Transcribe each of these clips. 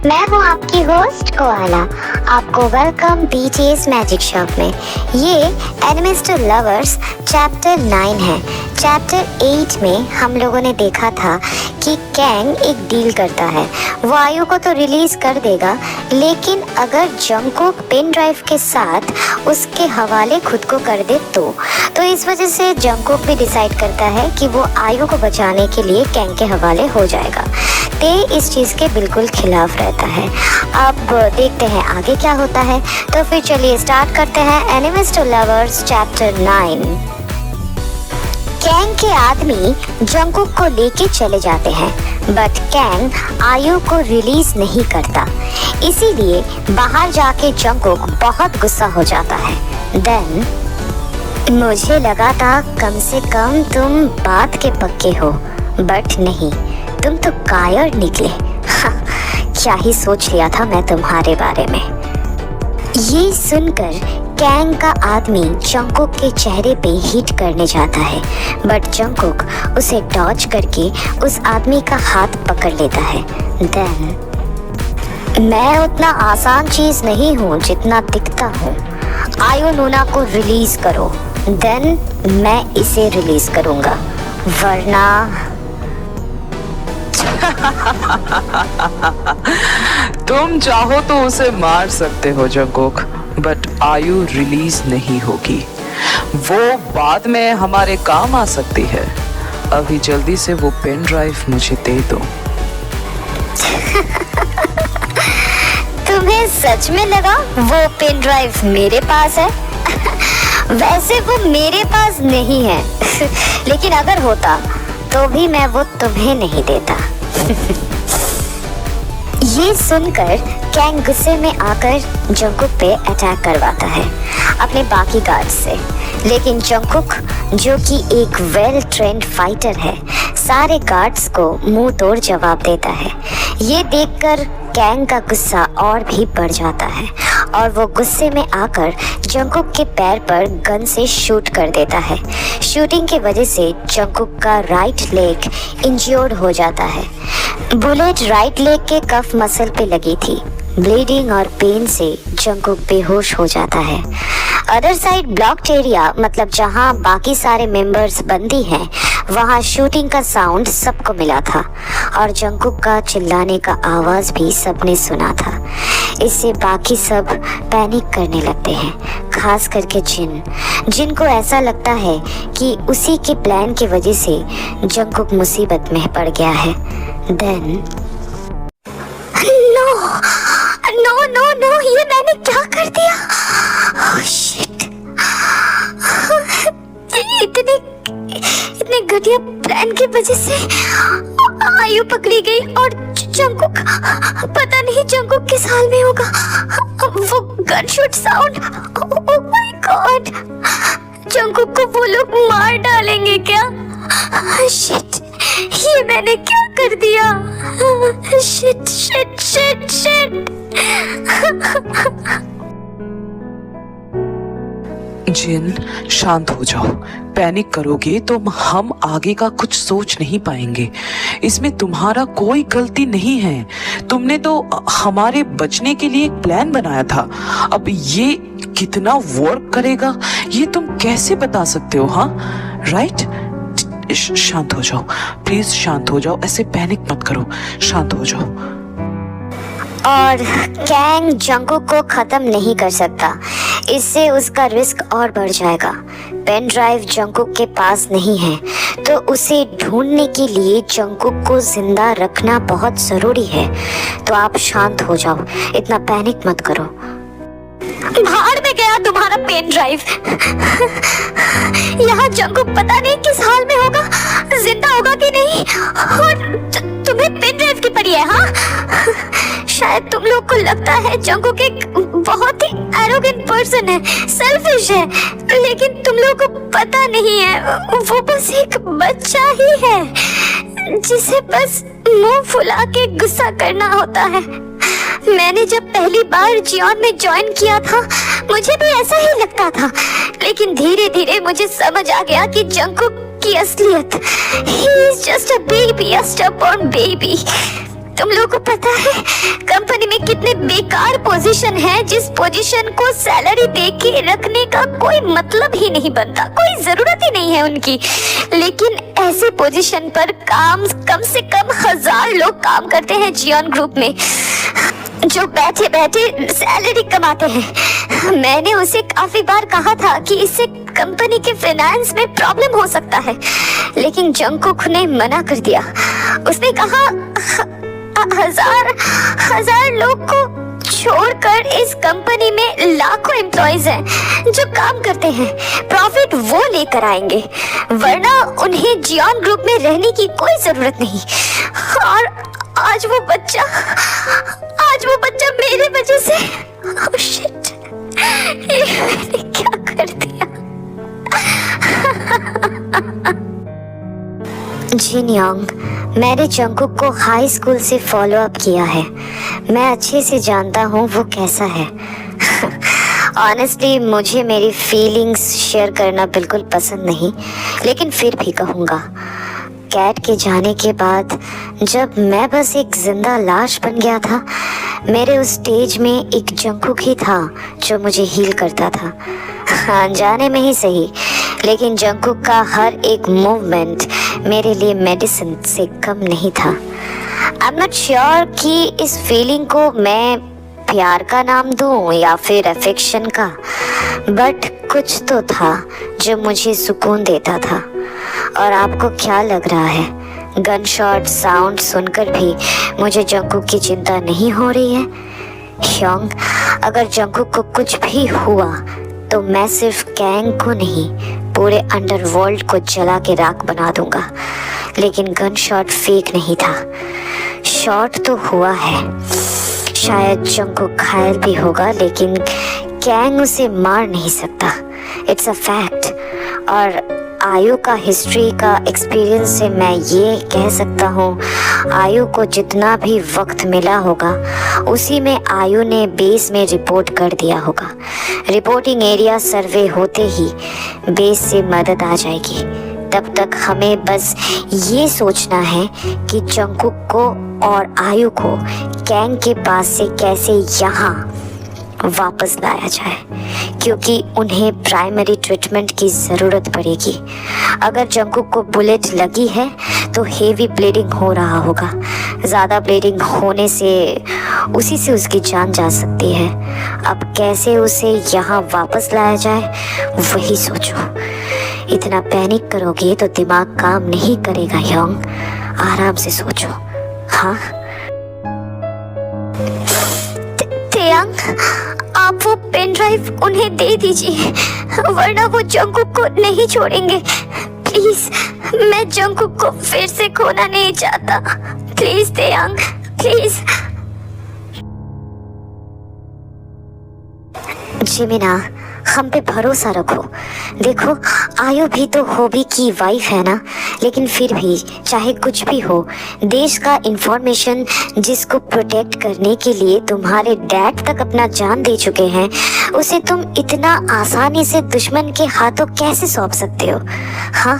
मैं हूँ आपकी होस्ट कोआला। आपको वेलकम बीटीएस मैजिक शॉप में। ये एनिमेस टू लवर्स चैप्टर 9 है। चैप्टर 8 में हम लोगों ने देखा था कि कैंग एक डील करता है। वो आयु को तो रिलीज कर देगा, लेकिन अगर जंगकुक पेन ड्राइव के साथ उसके हवाले खुद को कर दे तो इस वजह से जंगकुक भी डिसाइड करता है कि वो आयु को बचाने के लिए कैंग के हवाले हो जाएगा। ते इस चीज़ के बिल्कुल खिलाफ रहता है। अब देखते हैं आगे क्या होता है। तो फिर चलिए स्टार्ट करते हैं animes to lovers chapter 9। Kang के आदमी जंगकुक को लेके चले जाते हैं, बट कैंग आयु को रिलीज नहीं करता। इसीलिए बाहर जाके जंगकुक बहुत गुस्सा हो जाता है। देन मुझे लगा था कम से कम तुम बात के पक्के हो, बट नहीं, तुम तो कायर निकले। क्या ही सोच लिया था मैं तुम्हारे बारे में। ये सुनकर कैंग का आदमी जंगकुक के चेहरे पे हिट करने जाता है, बट जंगकुक उसे डॉज करके उस आदमी का हाथ पकड़ लेता है। देन मैं उतना आसान चीज नहीं हूँ जितना दिखता हूँ। आयु नूना को रिलीज करो, देन मैं इसे रिलीज करूँगा, वरना तुम चाहो तो उसे मार सकते हो जंगकुक, बट आयु रिलीज नहीं होगी। वो बाद में हमारे काम आ सकती है। अभी जल्दी से वो पेन ड्राइव मुझे दे दो। तुम्हें सच में लगा वो पेन ड्राइव मेरे पास है? वैसे वो मेरे पास नहीं है, लेकिन अगर होता तो भी मैं वो तुम्हें नहीं देता। ये सुनकर कैंग गुस्से में आकर जंगकुक पे अटैक करवाता है अपने बाकी गार्ड्स से, लेकिन जंगकुक जो कि एक वेल ट्रेंड फाइटर है, सारे गार्ड्स को मुंह तोड़ जवाब देता है। ये देखकर कैंग का गुस्सा और भी बढ़ जाता है और वो गुस्से में आकर जंगकुक के पैर पर गन से शूट कर देता है। शूटिंग की वजह से जंगकुक का राइट लेग इंज्योर्ड हो जाता है। बुलेट राइट लेग के कफ मसल पे लगी थी। ब्लीडिंग और पेन से जंगकुक बेहोश हो जाता है। अदर साइड ब्लॉक्ड एरिया, मतलब जहां बाकी सारे मेंबर्स बंदी हैं, वहां शूटिंग का साउंड सबको मिला था और जंगकुक का चिल्लाने का आवाज भी सबने सुना था। इससे बाकी सब पैनिक करने लगते हैं, खास करके जिनको ऐसा लगता है कि उसी के प्लान की वजह से जंगकुक मुसीबत में पड़ गया है। देन नो, ये मैंने क्या कर दिया? Oh, shit. इतने घटिया प्लान की वजह से आयु पकड़ी गई और जंगकुक, पता नहीं जंगकुक किस हाल में होगा। वो gunshot sound, oh my God, Jungkook को वो लोग मार डालेंगे क्या? शिट, ये मैंने क्या कर दिया? शिट। जिन, शांत हो जाओ। पैनिक करोगे तो हम आगे का कुछ सोच नहीं पाएंगे। इसमें तुम्हारा कोई गलती नहीं है। तुमने तो हमारे बचने के लिए एक प्लान बनाया था। अब ये कितना वर्क करेगा ये तुम कैसे बता सकते हो? हाँ, राइट? शांत हो जाओ, प्लीज शांत हो जाओ। ऐसे पैनिक मत करो, शांत हो जाओ। और कैंग जंगकुक को खत्म नहीं कर सकता, इससे उसका रिस्क और बढ़ जाएगा। पेन ड्राइव जंगकुक के पास नहीं है, तो उसे ढूंढने के लिए जंगकुक को जिंदा रखना बहुत जरूरी है। तो आप शांत हो जाओ, इतना पैनिक मत करो। बाहर में गया तुम्हारा पेन ड्राइव। यहाँ जंगकुक पता नहीं किस हाल में होगा, जिंदा होगा कि नहीं, और तुम्हें पेन ड्राइव की पड़ी है? हाँ, शायद तुम लोग को लगता है जंगकुक एक बहुत ही एरोगेंट पर्सन है, सेल्फिश है, लेकिन तुम लोग को पता नहीं है वो बस एक बच्चा ही है जिसे बस मुंह फुला के गुस्सा करना होता है। मैंने जब पहली बार जियोन में ज्वाइन किया था मुझे भी ऐसा ही लगता था, लेकिन धीरे धीरे मुझे समझ आ गया कि जंगकुक की असलियत, he is just a baby, a stubborn baby। तुम लोगों को पता है कंपनी में कितने बेकार पोजीशन है, जिस पोजीशन को सैलरी दे के रखने का कोई मतलब ही नहीं बनता, कोई जरूरत ही नहीं है उनकी। लेकिन ऐसे पोजीशन पर कम से कम 1000 लोग काम करते हैं जियोन ग्रुप में, जो बैठे बैठे सैलरी कमाते हैं। मैंने उसे काफी बार कहा था कि इससे कंपनी के फाइनेंस में प्रॉब्लम हो सकता है, लेकिन जंगकुक ने मना कर दिया। उसने कहा 1000 लोग को छोड़कर इस कंपनी में लाखों एम्प्लॉइज हैं जो काम करते हैं, प्रॉफिट वो लेकर आएंगे, वरना उन्हें जियोन ग्रुप में रहने की कोई जरूरत नहीं। और आज वो बच्चा मेरे वजह से, ओह शिट, मैंने क्या कर दिया। जिन योंग, मैंने जंगकुक को हाई स्कूल से फॉलो अप किया है, मैं अच्छे से जानता हूँ वो कैसा है। ऑनेस्टली मुझे मेरी फीलिंग्स शेयर करना बिल्कुल पसंद नहीं, लेकिन फिर भी कहूँगा, कैट के जाने के बाद जब मैं बस एक जिंदा लाश बन गया था, मेरे उस स्टेज में एक जंगकुक ही था जो मुझे हील करता था। हाँ, जाने में ही सही, लेकिन जंगकुक का हर एक मूवमेंट मेरे लिए मेडिसिन से कम नहीं था। आई एम नॉट श्योर कि इस फीलिंग को मैं प्यार का नाम दूं या फिर अफेक्शन का, बट कुछ तो था जो मुझे सुकून देता था। और आपको क्या लग रहा है, गन शॉट साउंड सुनकर भी मुझे जंगकुक की चिंता नहीं हो रही है? योंग, अगर जंगकुक को कुछ भी हुआ तो मैं सिर्फ कैंग को नहीं, पूरे अंडरवर्ल्ड को जला के राख बना दूंगा। लेकिन गन शॉट फेक नहीं था, शॉट तो हुआ है। शायद जंगकुक घायल भी होगा, लेकिन कैंग उसे मार नहीं सकता, इट्स अ फैक्ट। और आयु का हिस्ट्री का एक्सपीरियंस से मैं ये कह सकता हूँ, आयु को जितना भी वक्त मिला होगा उसी में आयु ने बेस में रिपोर्ट कर दिया होगा। रिपोर्टिंग एरिया सर्वे होते ही बेस से मदद आ जाएगी। तब तक हमें बस ये सोचना है कि जंगकुक को और आयु को कैंग के पास से कैसे यहाँ वापस लाया जाए, क्योंकि उन्हें प्राइमरी ट्रीटमेंट की ज़रूरत पड़ेगी। अगर जंगकुक को बुलेट लगी है तो हेवी ब्लीडिंग हो रहा होगा, ज़्यादा ब्लीडिंग होने से उसी से उसकी जान जा सकती है। अब कैसे उसे यहाँ वापस लाया जाए वही सोचो। इतना पैनिक करोगे तो दिमाग काम नहीं करेगा योंग, आराम से सोचो। हाँ तेयांग, आप वो पेन ड्राइव उन्हें दे दीजिए, वरना वो जंगकुक को नहीं छोड़ेंगे। प्लीज, मैं जंगकुक को फिर से खोना नहीं चाहता। Please तेयांग, please. जिमिना, हम पे भरोसा रखो। देखो, आयु भी तो होबी की वाइफ है ना, लेकिन फिर भी चाहे कुछ भी हो, देश का इंफॉर्मेशन जिसको प्रोटेक्ट करने के लिए तुम्हारे डैड तक अपना जान दे चुके हैं, उसे तुम इतना आसानी से दुश्मन के हाथों कैसे सौंप सकते हो? हाँ,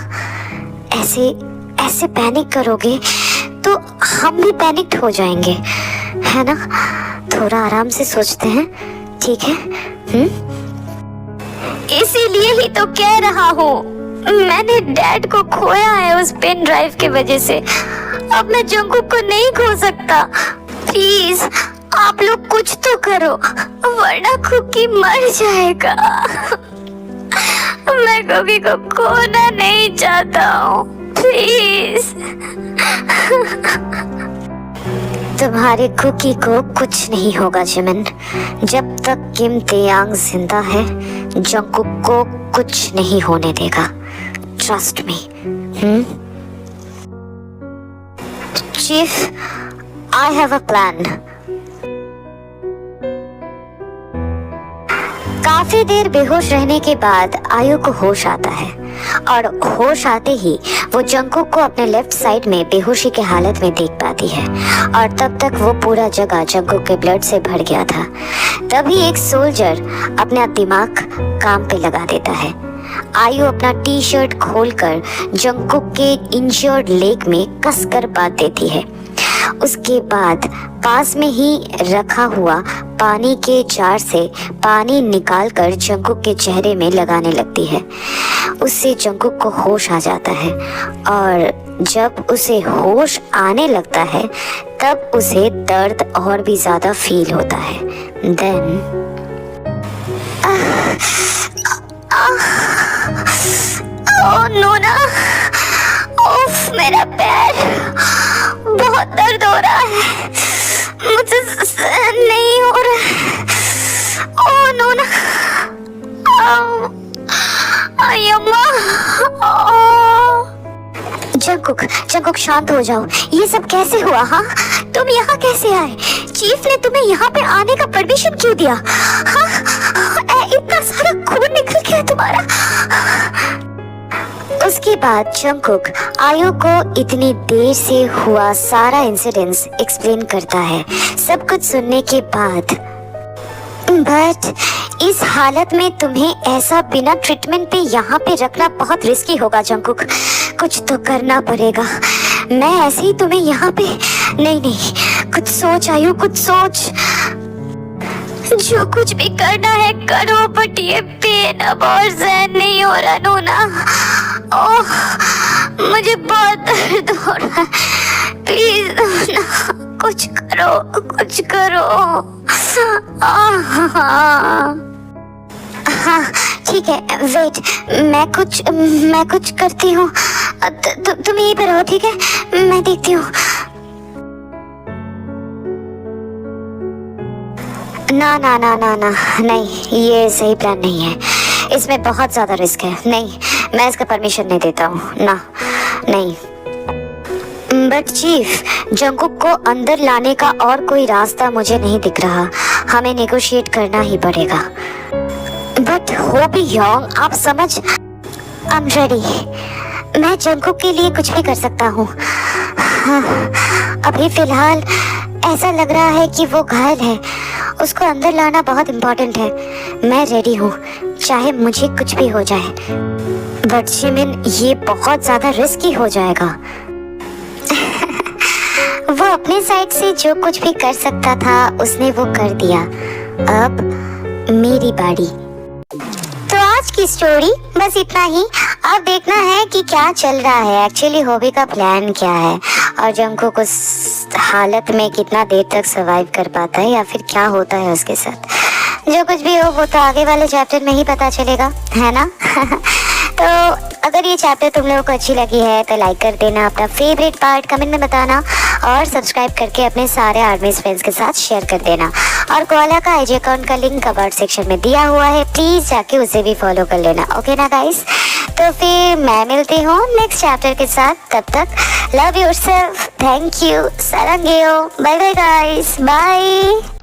ऐसे पैनिक करोगे तो हम भी पैनिक्ड हो जाएंगे, है ना? थोड़ा आराम से सोचते हैं, ठीक है? इसीलिए ही तो कह रहा हूँ, मैंने डैड को खोया है उस पेन ड्राइव के वजह से। अब मैं जंगकुक को नहीं खो सकता। प्लीज, आप लोग कुछ तो करो, वरना कुकी मर जाएगा। मैं कुकी को खोना नहीं चाहता हूँ, प्लीज। तुम्हारे कुकी को कुछ नहीं होगा जिमिन। जब तक किम तेयांग जिंदा है, जंगकुक को कुछ नहीं होने देगा। Trust me. Chief, I have a plan. काफी देर बेहोश रहने के बाद आयु को होश आता है, और होश आते ही वो जंगकुक को अपने लेफ्ट साइड में बेहोशी के हालत में देख पाती है। और तब तक वो पूरा जगह जंगकुक के ब्लड से भर गया था। तभी एक सोल्जर अपना दिमाग काम पे लगा देता है। आयु अपना टी शर्ट खोलकर जंगकुक के इंजर्ड लेग में कसकर बांध देती है। उसके बाद पास में ही रखा हुआ पानी के जार से पानी निकालकर जंकुक के चेहरे में लगाने लगती है। उससे जंकुक को होश आ जाता है और जब उसे होश आने लगता है तब उसे दर्द और भी ज़्यादा फील होता है। देन ओह नोना, उफ मेरा पैर, बहुत दर्द हो रहा है, मुझे सहन नहीं हो रहा है। ओह नोना, आई अम्मा। जंकुक, जंकुक शांत हो जाओ। ये सब कैसे हुआ? हाँ, तुम यहाँ कैसे आए? चीफ ने तुम्हें यहाँ पे आने का परमिशन क्यों दिया? हाँ, इतना सारा खून निकल गया तुम्हारा। उसके बाद जंकुक आयु को इतनी देर से हुआ सारा इंसिडेंट्स एक्सप्लेन करता है। सब कुछ सुनने के बाद, बट इस हालत में तुम्हें ऐसा बिना ट्रीटमेंट पे यहाँ पे रखना बहुत रिस्की होगा जंकुक। कुछ तो करना पड़ेगा। मैं ऐसे ही तुम्हें यहाँ पे नहीं, कुछ सोच आयु, कुछ सोच। जो कुछ भी करना है करो, बट ये पेन अब और सहन नहीं हो रहा नोना। ओह मुझे बहुत दर्द हो रहा है, प्लीज नोना कुछ करो, कुछ करो। हाँ ठीक है, वेट, मैं कुछ करती हूँ। तुम यहीं पर रहो, ठीक है? मैं देखती हूँ। ना ना ना ना ना, नहीं, ये सही प्लान नहीं है। इसमें बहुत ज्यादा रिस्क है। नहीं, मैं इसका परमिशन नहीं देता हूँ। ना, नहीं। बट चीफ, जंकुक को अंदर लाने का और कोई रास्ता मुझे नहीं दिख रहा। हमें नेगोशिएट करना ही पड़ेगा। बट हो भी योंग, आप समझ, आई एम रेडी। मैं जंकुक के लिए कुछ भी कर सकता हूँ। हाँ, अभी फिलहाल ऐसा लग रहा है कि वो घायल है। उसको अंदर लाना बहुत इम्पोर्टेंट है। मैं रेडी हूँ, चाहे मुझे कुछ भी हो जाए। बट जिमिन, ये बहुत ज्यादा रिस्की हो जाएगा। वो अपने साइड से जो कुछ भी कर सकता था उसने वो कर दिया। अब मेरी बारी। तो आज की स्टोरी बस इतना ही। अब देखना है कि क्या चल रहा है, एक्चुअली हॉबी का प्लान क्या है और जंकुक उस हालत में कितना देर तक सरवाइव कर पाता है या फिर क्या होता है उसके साथ। जो कुछ भी हो वो तो आगे वाले चैप्टर में ही पता चलेगा, है ना? तो अगर ये चैप्टर तुम लोगों को अच्छी लगी है तो लाइक कर देना, अपना फेवरेट पार्ट कमेंट में बताना और सब्सक्राइब करके अपने सारे आर्मीज फ्रेंड्स के साथ शेयर कर देना। और कोआला का आईजी अकाउंट का लिंक कमेंट सेक्शन में दिया हुआ है, प्लीज जाके उसे भी फॉलो कर लेना। ओके ना गाइस? तो फिर मैं मिलती हूँ नेक्स्ट चैप्टर के साथ। तब तक लव योरसेल्फ, थैंक यू, सारंगेओ, बाय बाय गाइस, बाय।